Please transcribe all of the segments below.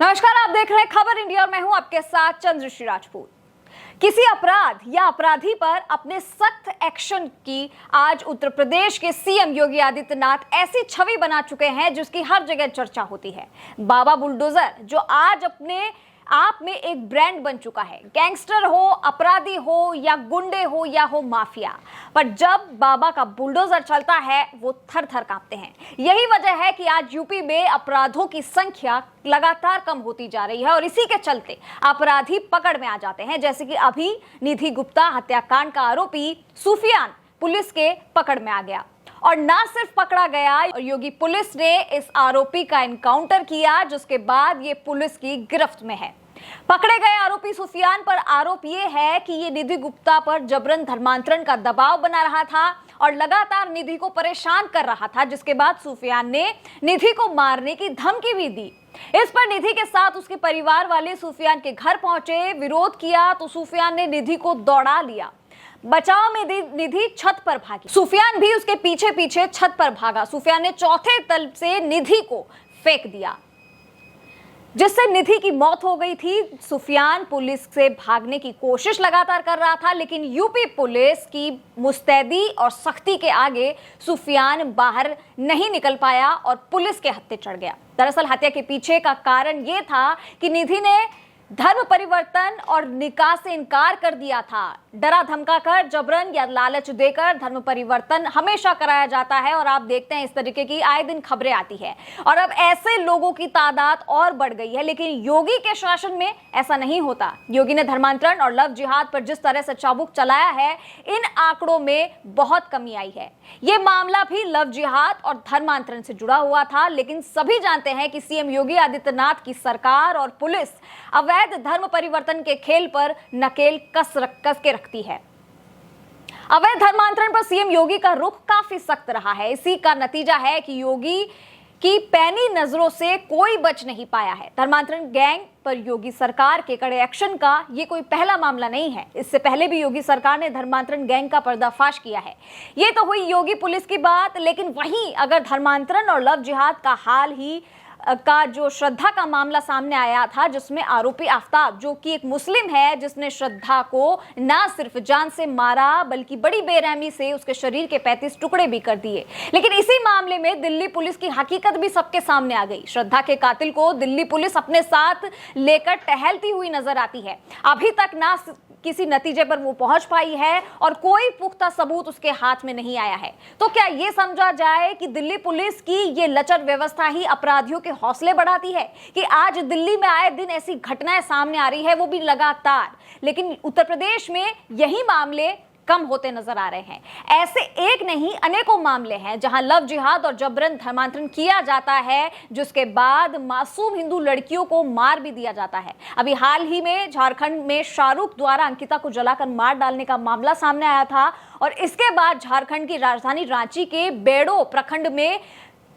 नमस्कार, आप देख रहे हैं खबर इंडिया और मैं हूं आपके साथ चंद्रश्री राजपूत। किसी अपराध या अपराधी पर अपने सख्त एक्शन की आज उत्तर प्रदेश के सीएम योगी आदित्यनाथ ऐसी छवि बना चुके हैं जिसकी हर जगह चर्चा होती है। बाबा बुलडोजर जो आज अपने आप में एक ब्रांड बन चुका है। गैंगस्टर हो, अपराधी हो या गुंडे हो या हो माफिया, पर जब बाबा का बुलडोजर चलता है वो थर थर कांपते हैं। यही वजह है कि आज यूपी में अपराधों की संख्या लगातार कम होती जा रही है और इसी के चलते अपराधी पकड़ में आ जाते हैं। जैसे कि अभी निधि गुप्ता हत्याकांड का आरोपी सुफियान पुलिस के पकड़ में आ गया और ना सिर्फ पकड़ा गया, योगी पुलिस ने इस आरोपी का एनकाउंटर किया, जिसके बाद ये पुलिस की गिरफ्त में है। पकड़े गए आरोपी सुफियान पर आरोप ये है कि ये निधि गुप्ता पर जबरन धर्मांतरण का दबाव बना रहा था और लगातार निधि को परेशान कर रहा था, जिसके बाद सुफियान ने निधि को मारने की धमकी भी दी। इस पर निधि के साथ उसके परिवार वाले सुफियान के घर पहुंचे, विरोध किया तो सुफियान ने निधि को दौड़ा लिया। बचाव में निधि छत पर भागी, सुफियान भी उसके पीछे पीछे छत पर भागा। सुफियान ने चौथे तल से निधि को फेंक दिया, जिससे निधि की मौत हो गई थी। सुफियान पुलिस से भागने की कोशिश लगातार कर रहा था, लेकिन यूपी पुलिस की मुस्तैदी और सख्ती के आगे सुफियान बाहर नहीं निकल पाया और पुलिस के हत्थे चढ़ गया। दरअसल हत्या के पीछे का कारण यह था कि निधि ने धर्म परिवर्तन और निकाह से इनकार कर दिया था। डरा धमका कर, जबरन या लालच देकर धर्म परिवर्तन हमेशा कराया जाता है और आप देखते हैं इस तरीके की आए दिन खबरें आती है और अब ऐसे लोगों की तादाद और बढ़ गई है। लेकिन योगी के शासन में ऐसा नहीं होता। योगी ने धर्मांतरण और लव जिहाद पर जिस तरह से चाबुक चलाया है, इन आंकड़ों में बहुत कमी आई है। यह मामला भी लव जिहाद और धर्मांतरण से जुड़ा हुआ था, लेकिन सभी जानते हैं कि सीएम योगी आदित्यनाथ की सरकार और पुलिस अवैध धर्म परिवर्तन के खेल पर नकेल कस के रखती है। अवैध धर्मांतरण पर सीएम योगी का रुख काफी सख्त रहा है। इसी का नतीजा है कि योगी की पैनी नजरों से कोई बच नहीं पाया है। धर्मांतरण गैंग पर योगी सरकार के कड़े एक्शन का ये कोई पहला मामला नहीं है। इससे पहले भी योगी सरकार ने धर्मांतरण गैंग का पर्दाफाश किया है। ये तो हुई योगी पुलिस की बात, लेकिन वहीं अगर धर्मांतरण और लव जिहाद का हाल ही का जो श्रद्धा का मामला सामने आया था, जिसमें आरोपी आफ्ताब जो कि एक मुस्लिम है, जिसने श्रद्धा को ना सिर्फ जान से मारा बल्कि बड़ी बेरहमी से उसके शरीर के 35 टुकड़े भी कर दिए। लेकिन इसी मामले में दिल्ली पुलिस की हकीकत भी सबके सामने आ गई। श्रद्धा के कातिल को दिल्ली पुलिस अपने साथ लेकर टहलती हुई नजर आती है। अभी तक ना किसी नतीजे पर वो पहुंच पाई है और कोई पुख्ता सबूत उसके हाथ में नहीं आया है। तो क्या ये समझा जाए कि दिल्ली पुलिस की ये लचर व्यवस्था ही अपराधियों के हौसले बढ़ाती है कि आज दिल्ली में आए दिन ऐसी घटनाएं सामने आ रही है, वो भी लगातार। लेकिन उत्तर प्रदेश में यही मामले कम होते नजर आ रहे हैं। ऐसे एक नहीं अनेकों मामले हैं जहां लव जिहाद और जबरन धर्मांतरण किया जाता है, जिसके बाद मासूम हिंदू लड़कियों को मार भी दिया जाता है। अभी हाल ही में झारखंड में शाहरुख द्वारा अंकिता को जलाकर मार डालने का मामला सामने आया था और इसके बाद झारखंड की राजधानी रांची के बेड़ो प्रखंड में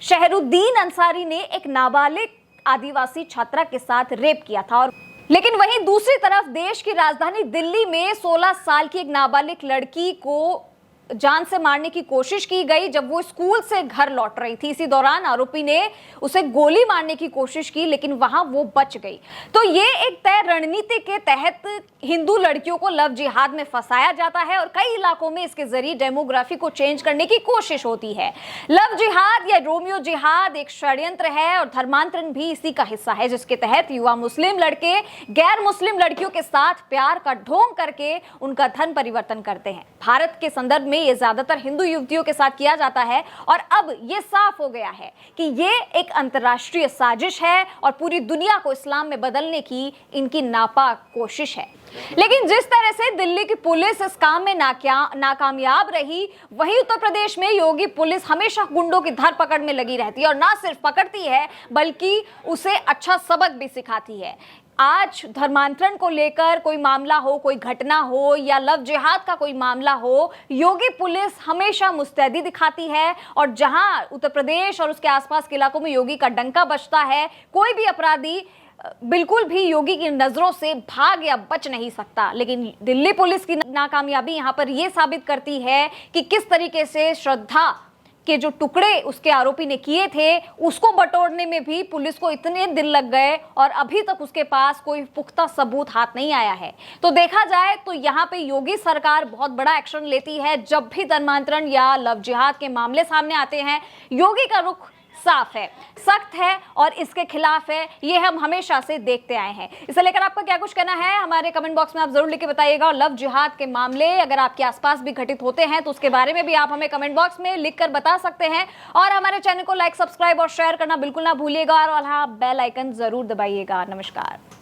शहरुद्दीन अंसारी ने एक नाबालिग आदिवासी छात्रा के साथ रेप किया था। और लेकिन वहीं दूसरी तरफ देश की राजधानी दिल्ली में 16 साल की एक नाबालिग लड़की को जान से मारने की कोशिश की गई जब वो स्कूल से घर लौट रही थी। इसी दौरान आरोपी ने उसे गोली मारने की कोशिश की, लेकिन वहां वो बच गई। तो ये एक तय रणनीति के तहत हिंदू लड़कियों को लव जिहाद में फंसाया जाता है और कई इलाकों में इसके जरिए डेमोग्राफी को चेंज करने की कोशिश होती है। लव जिहाद या रोमियो जिहाद एक षड्यंत्र है और धर्मांतरण भी इसी का हिस्सा है, जिसके तहत युवा मुस्लिम लड़के गैर मुस्लिम लड़कियों के साथ प्यार का ढोंग करके उनका धर्म परिवर्तन करते हैं। भारत के संदर्भ में ये ज्यादातर हिंदू युवतियों के साथ किया जाता है और अब ये साफ हो गया है कि ये एक अंतर्राष्ट्रीय साजिश है और पूरी दुनिया को इस्लाम में बदलने की इनकी नापाक कोशिश है। लेकिन जिस तरह से दिल्ली की पुलिस इस काम में नाकामयाब रही, वहीं उत्तर प्रदेश में योगी पुलिस हमेशा गुंडों की धरपकड़ में लगी रहती है और ना सिर्फ पकड़ती है बल्कि उसे अच्छा सबक भी सिखाती है। आज धर्मांतरण को लेकर कोई मामला हो, कोई घटना हो या लव जिहाद का कोई मामला हो, योगी पुलिस हमेशा मुस्तैदी दिखाती है और जहां उत्तर प्रदेश और उसके आसपास के इलाकों में योगी का डंका बजता है, कोई भी अपराधी बिल्कुल भी योगी की नजरों से भाग या बच नहीं सकता। लेकिन दिल्ली पुलिस की नाकामयाबी यहां पर यह साबित करती है कि किस तरीके से श्रद्धा के जो टुकड़े उसके आरोपी ने किए थे उसको बटोरने में भी पुलिस को इतने दिन लग गए और अभी तक उसके पास कोई पुख्ता सबूत हाथ नहीं आया है। तो देखा जाए तो यहाँ पे योगी सरकार बहुत बड़ा एक्शन लेती है। जब भी धर्मांतरण या लव जिहाद के मामले सामने आते हैं, योगी का रुख साफ है, सख्त है और इसके खिलाफ है। ये हम हमेशा से देखते आए हैं। इसे लेकर आपका क्या कुछ कहना है हमारे कमेंट बॉक्स में आप जरूर लिख के बताइएगा। और लव जिहाद के मामले अगर आपके आसपास भी घटित होते हैं तो उसके बारे में भी आप हमें कमेंट बॉक्स में लिखकर बता सकते हैं। और हमारे चैनल को लाइक, सब्सक्राइब और शेयर करना बिल्कुल ना भूलिएगा और हाँ, बेल आइकन जरूर दबाइएगा। नमस्कार।